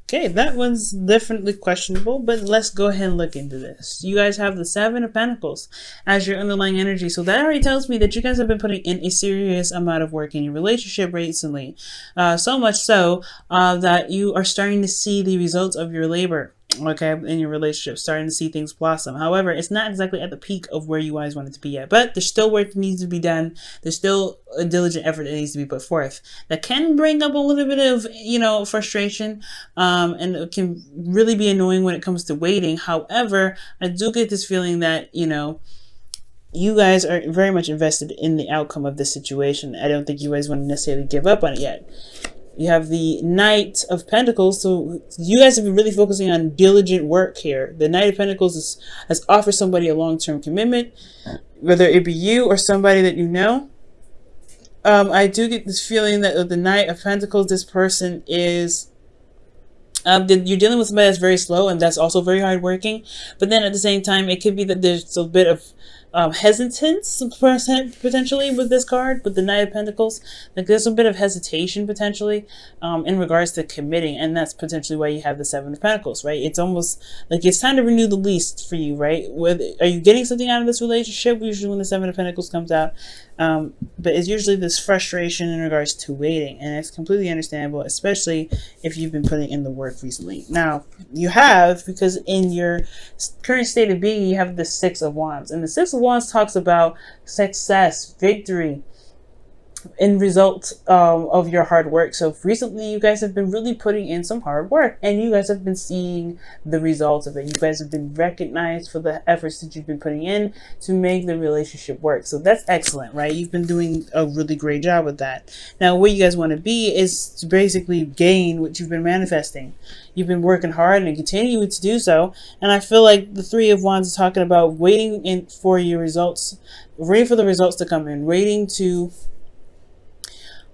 Okay, that one's definitely questionable, but let's go ahead and look into this. You guys have the Seven of Pentacles as your underlying energy, so that already tells me that you guys have been putting in a serious amount of work in your relationship recently. So much so that you are starting to see the results of your labor. Okay, in your relationship, starting to see things blossom. However, it's not exactly at the peak of where you guys want it to be yet, but there's still work that needs to be done. There's still a diligent effort that needs to be put forth. That can bring up a little bit of, frustration, and it can really be annoying when it comes to waiting. However, I do get this feeling that, you guys are very much invested in the outcome of this situation. I don't think you guys want to necessarily give up on it yet. You have the Knight of Pentacles, so you guys have been really focusing on diligent work here. The Knight of Pentacles has offered somebody a long-term commitment, whether it be you or somebody that you know. I do get this feeling that the Knight of Pentacles, this person is... you're dealing with somebody that's very slow and that's also very hardworking. But then at the same time, it could be that there's a bit of hesitance potentially with this card, with the Knight of Pentacles. Like there's a bit of hesitation potentially in regards to committing, and that's potentially why you have the Seven of Pentacles, right? It's almost like it's time to renew the lease for you, right? Are you getting something out of this relationship? Usually when the Seven of Pentacles comes out, but it's usually this frustration in regards to waiting, and it's completely understandable, especially if you've been putting in the work recently. Now you have, because in your current state of being, you have the Six of Wands, and the Six of Wands talks about success, victory, in result of your hard work. So recently you guys have been really putting in some hard work, and you guys have been seeing the results of it. You guys have been recognized for the efforts that you've been putting in to make the relationship work. So that's excellent, right? You've been doing a really great job with that. Now where you guys want to be is to basically gain what you've been manifesting. You've been working hard and continue to do so, and I feel like the Three of Wands is talking about waiting for your results, waiting for the results to come in, waiting to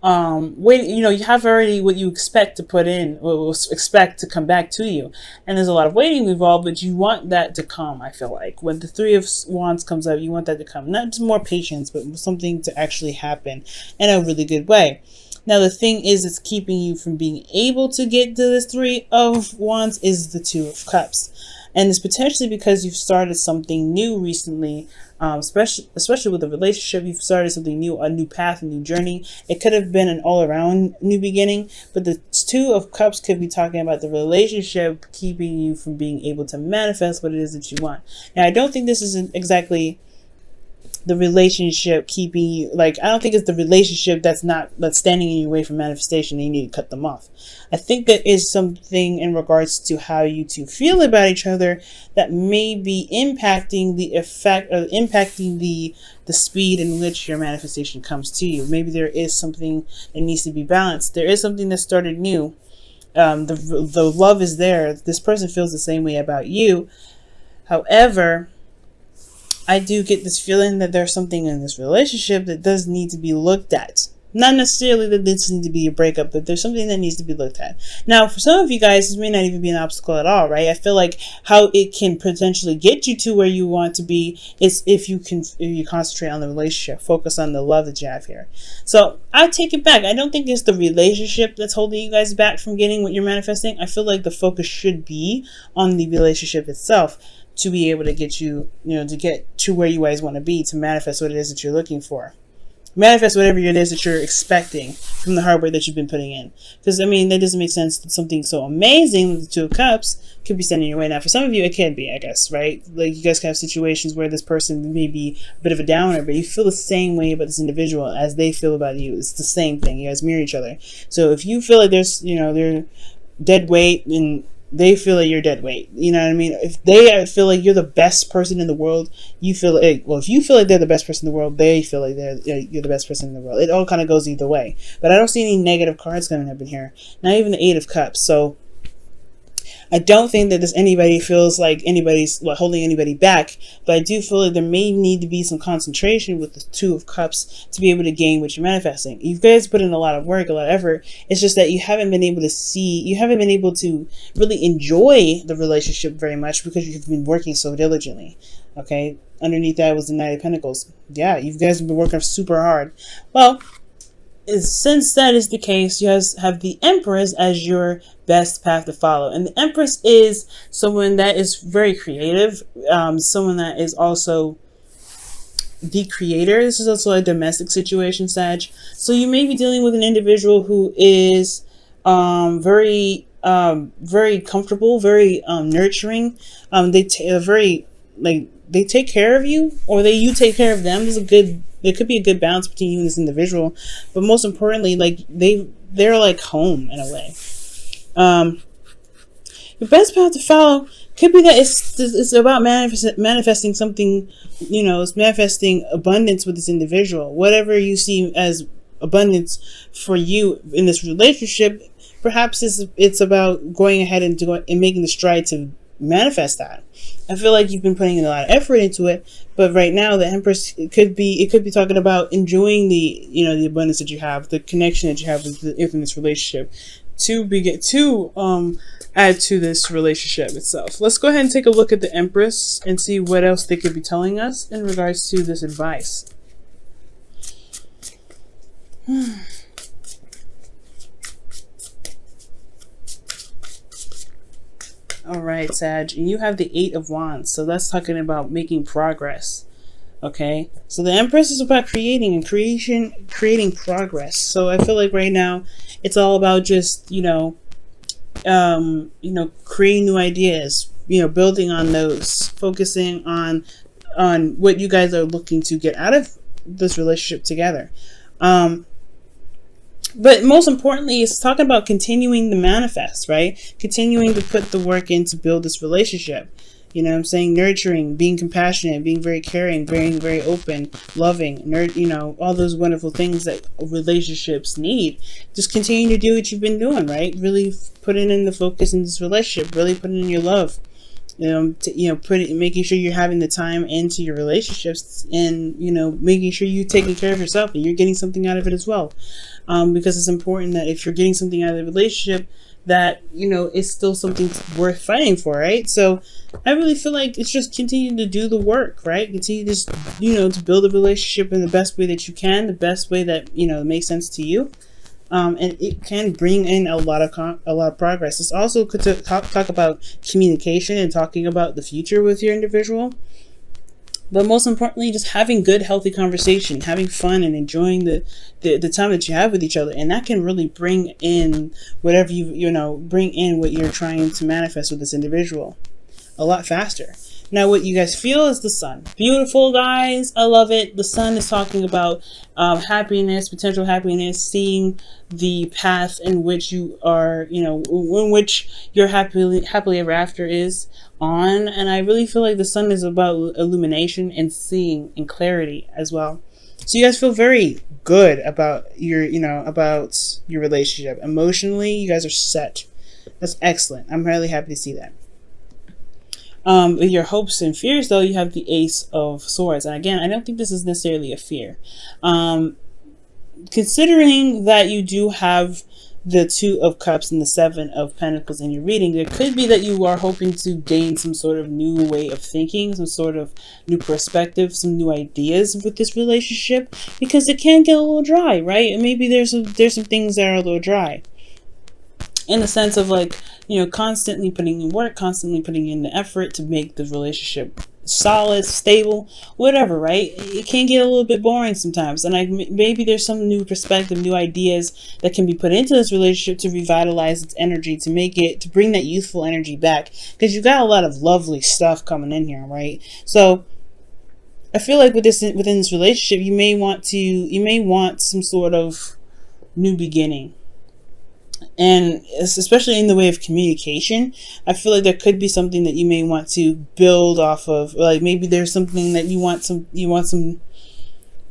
you have already what you expect to put in, or expect to come back to you, and there's a lot of waiting involved, but you want that to come. I feel like when the Three of Wands comes out, you want that to come, not just more patience, but something to actually happen in a really good way. Now the thing is, it's keeping you from being able to get to this Three of Wands is the Two of Cups, and it's potentially because you've started something new recently. Especially with a relationship, you've started something new, a new path, a new journey. It could have been an all-around new beginning, but the Two of Cups could be talking about the relationship keeping you from being able to manifest what it is that you want. Now, I don't think this is exactly the relationship keeping you, I don't think it's the relationship that's standing in your way from manifestation and you need to cut them off. I think that is something in regards to how you two feel about each other that may be impacting the effect, or impacting the speed in which your manifestation comes to you. Maybe there is something that needs to be balanced. There is something that started new. The love is there. This person feels the same way about you. However, I do get this feeling that there's something in this relationship that does need to be looked at. Not necessarily that this needs to be a breakup, but there's something that needs to be looked at. Now, for some of you guys, this may not even be an obstacle at all, right? I feel like how it can potentially get you to where you want to be is if you concentrate on the relationship, focus on the love that you have here. So I take it back. I don't think it's the relationship that's holding you guys back from getting what you're manifesting. I feel like the focus should be on the relationship itself, to be able to get you, to get to where you guys want to be, to manifest what it is that you're looking for. Manifest whatever it is that you're expecting from the hard work that you've been putting in. Because, that doesn't make sense that something so amazing with the Two of Cups could be standing in your way. Now, for some of you, it can be, I guess, right? Like, you guys can have situations where this person may be a bit of a downer, but you feel the same way about this individual as they feel about you. It's the same thing. You guys mirror each other. So if you feel like there's, they're dead weight, and they feel like you're dead weight. You know what I mean? If they feel like you're the best person in the world, you feel like, if you feel like they're the best person in the world, they feel like you're the best person in the world. It all kind of goes either way. But I don't see any negative cards coming up in here. Not even the Eight of Cups. So I don't think that anybody feels like anybody's holding anybody back, but I do feel like there may need to be some concentration with the Two of Cups to be able to gain what you're manifesting. You guys put in a lot of work, a lot of effort. It's just that you haven't been able to really enjoy the relationship very much because you've been working so diligently. Okay, underneath that was the Knight of Pentacles. Yeah, you guys have been working super hard. Well, since that is the case, you guys have the Empress as your best path to follow. And the Empress is someone that is very creative, someone that is also the creator. This is also a domestic situation, Sag. So you may be dealing with an individual who is very comfortable, very nurturing. They take care of you, or you take care of them. There could be a good balance between you and this individual, but most importantly, like they're like home in a way. The best path to follow could be that it's about manifesting something, it's manifesting abundance with this individual. Whatever you see as abundance for you in this relationship, perhaps it's about going ahead and making the stride to manifest that. I feel like you've been putting in a lot of effort into it, but right now the Empress, it could be talking about enjoying the abundance that you have, the connection that you have within this relationship, to add to this relationship itself. Let's go ahead and take a look at the Empress and see what else they could be telling us in regards to this advice. All right, Sag, and you have the 8 of Wands, so that's talking about making progress. Okay, so the Empress is about creating progress. So I feel like right now it's all about just creating new ideas, building on those, focusing on what you guys are looking to get out of this relationship together. But most importantly, it's talking about continuing to manifest, right? Continuing to put the work in to build this relationship. You know what I'm saying? Nurturing, being compassionate, being very caring, being very open, loving, all those wonderful things that relationships need. Just continue to do what you've been doing, right? Really putting in the focus in this relationship, really putting in your love. Making sure you're having the time into your relationships, and making sure you're taking care of yourself and you're getting something out of it as well, because it's important that if you're getting something out of the relationship, that it's still something worth fighting for, right? So I really feel like it's just continuing to do the work, right? Continue to to build a relationship in the best way that you can, the best way that makes sense to you. And it can bring in a lot of progress. It's also good to talk about communication and talking about the future with your individual. But most importantly, just having good, healthy conversation, having fun, and enjoying the time that you have with each other. And that can really bring in whatever bring in what you're trying to manifest with this individual a lot faster. Now, what you guys feel is the Sun. Beautiful, guys. I love it. The Sun is talking about happiness, potential happiness, seeing the path in which you are, in which your happily ever after is on. And I really feel like the Sun is about illumination and seeing and clarity as well. So you guys feel very good about your relationship. Emotionally, you guys are set. That's excellent. I'm really happy to see that. With your hopes and fears, though, you have the Ace of Swords. And again, I don't think this is necessarily a fear. Considering that you do have the 2 of Cups and the 7 of Pentacles in your reading, it could be that you are hoping to gain some sort of new way of thinking, some sort of new perspective, some new ideas with this relationship, because it can get a little dry, right? And maybe there's some things that are a little dry, in the sense of constantly putting in work, constantly putting in the effort to make the relationship solid, stable, whatever, right? It can get a little bit boring sometimes. And maybe there's some new perspective, new ideas that can be put into this relationship to revitalize its energy, to bring that youthful energy back. Because you've got a lot of lovely stuff coming in here, right? So I feel like within this relationship, you may want some sort of new beginning. And especially in the way of communication, I feel like there could be something that you may want to build off of. Like maybe there's something that you want some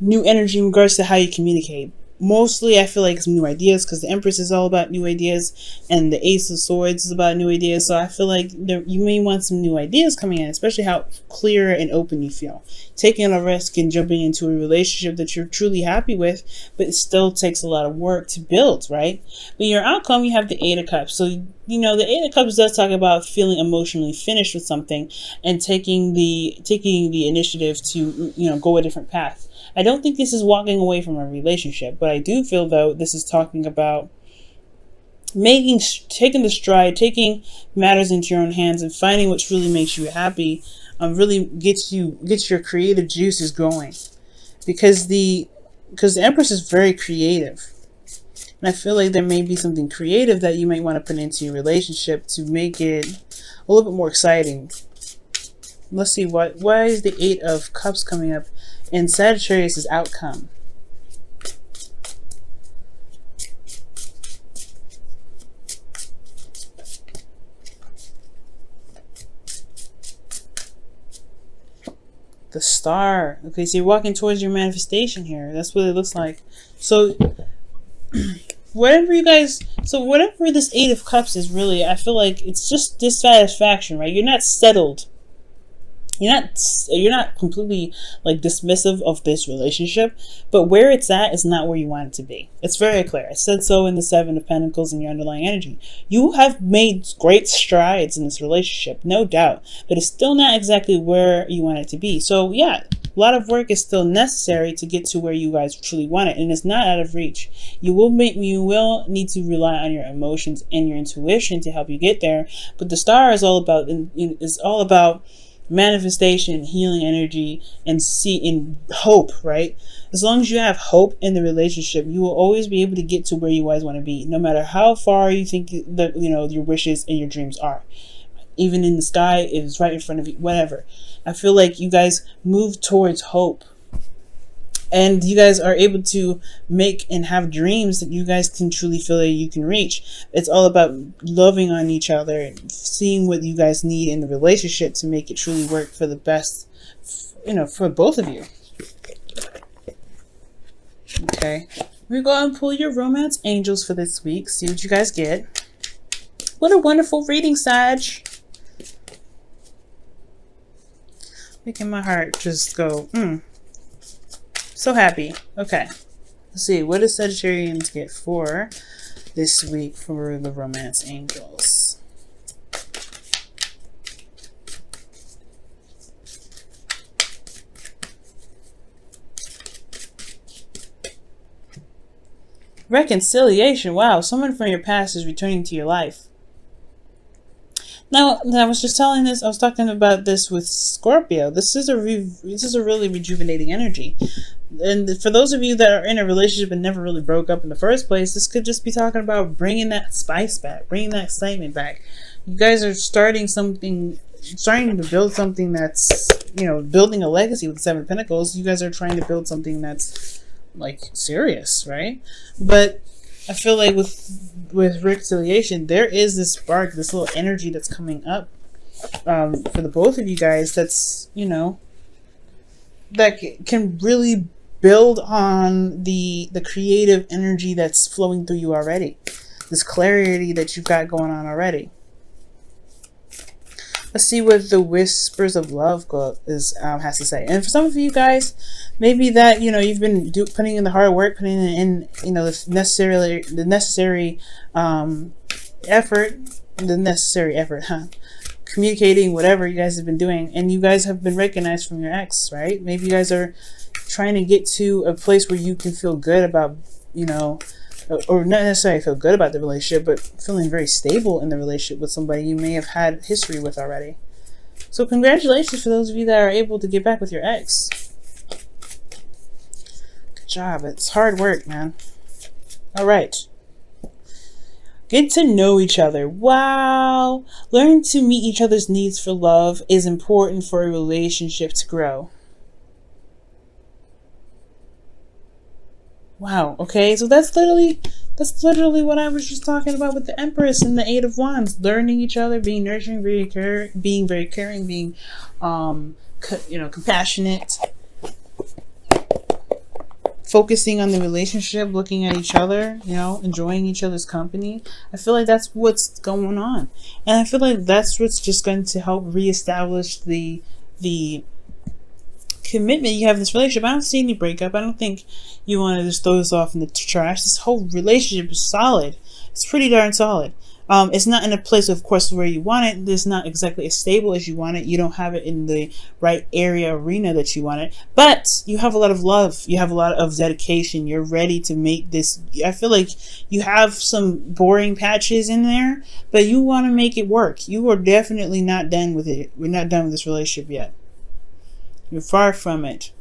new energy in regards to how you communicate. Mostly, I feel like some new ideas, because the Empress is all about new ideas, and the Ace of Swords is about new ideas. So I feel like you may want some new ideas coming in, especially how clear and open you feel. Taking a risk and jumping into a relationship that you're truly happy with, but it still takes a lot of work to build, right? But your outcome, you have the 8 of Cups. So, the 8 of Cups does talk about feeling emotionally finished with something and taking the initiative to, go a different path. I don't think this is walking away from a relationship, but I do feel though this is talking about taking the stride, taking matters into your own hands and finding what really makes you happy, really gets your creative juices going, because the Empress is very creative. And I feel like there may be something creative that you might want to put into your relationship to make it a little bit more exciting. Let's see, why is the Eight of Cups coming up in Sagittarius' outcome? The Star. Okay, so you're walking towards your manifestation here. That's what it looks like. So whatever this Eight of Cups is, really, I feel like it's just dissatisfaction, right? You're not settled. You're not completely like dismissive of this relationship, but where it's at is not where you want it to be. It's very clear. I said so in the Seven of Pentacles in your underlying energy. You have made great strides in this relationship, no doubt, but it's still not exactly where you want it to be. So yeah, a lot of work is still necessary to get to where you guys truly want it, and it's not out of reach. You will need to rely on your emotions and your intuition to help you get there. But the Star is all about manifestation, healing energy, and in hope, right? As long as you have hope in the relationship, you will always be able to get to where you guys want to be, no matter how far you think that your wishes and your dreams are. Even in the sky, it is right in front of you, whatever. I feel like you guys move towards hope, and you guys are able to make and have dreams that you guys can truly feel that you can reach. It's all about loving on each other and seeing what you guys need in the relationship to make it truly work for the best, for both of you. Okay. We go and pull your romance angels for this week. See what you guys get. What a wonderful reading, Sag. Making my heart just go, So happy. Okay. Let's see. What does Sagittarians get for this week for the romance angels? Reconciliation. Wow. Someone from your past is returning to your life. Now, I was just I was talking about this with Scorpio. This is a really rejuvenating energy. And for those of you that are in a relationship and never really broke up in the first place, this could just be talking about bringing that spice back, bringing that excitement back. You guys are starting to build something that's, building a legacy with the Seven of Pentacles. You guys are trying to build something that's like serious, right? But I feel like with reconciliation, there is this spark, this little energy that's coming up for the both of you guys. That's that can really build on the creative energy that's flowing through you already. This clarity that you've got going on already. Let's see what the Whispers of Love has to say. And for some of you guys, maybe that you've been putting in the hard work, putting in the necessary effort, communicating whatever you guys have been doing, and you guys have been recognized from your ex, right? Maybe you guys are trying to get to a place where you can feel good about or not necessarily feel good about the relationship, but feeling very stable in the relationship with somebody you may have had history with already. So congratulations for those of you that are able to get back with your ex. Good job. It's hard work, man. All right. Get to know each other. Wow. Learning to meet each other's needs for love is important for a relationship to grow. Wow. Okay, so that's literally what I was just talking about with the Empress and the Eight of Wands. Learning each other, being nurturing, being very caring, being compassionate, focusing on the relationship, looking at each other, enjoying each other's company. I feel like that's what's going on, and I feel like that's what's just going to help reestablish the commitment you have in this relationship. I don't see any breakup. I don't think you want to just throw this off in the trash. This whole relationship is solid. It's pretty darn solid. It's not in a place, of course, where you want it. It's not exactly as stable as you want it. You don't have it in the right area, arena that you want it. But you have a lot of love. You have a lot of dedication. You're ready to make this. I feel like you have some boring patches in there, but you want to make it work. You are definitely not done with it. We're not done with this relationship yet. You're far from it.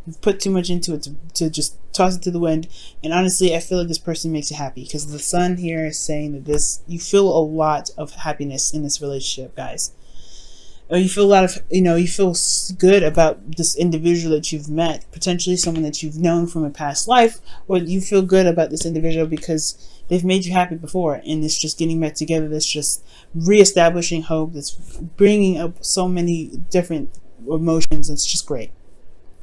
You've put too much into it to just toss it to the wind. And honestly, I feel like this person makes you happy, because the sun here is saying that you feel a lot of happiness in this relationship, guys. Or you feel a lot of, you feel good about this individual that you've met, potentially someone that you've known from a past life, or you feel good about this individual because they've made you happy before, and it's just getting back together. That's just reestablishing hope. That's bringing up so many different emotions. It's just great.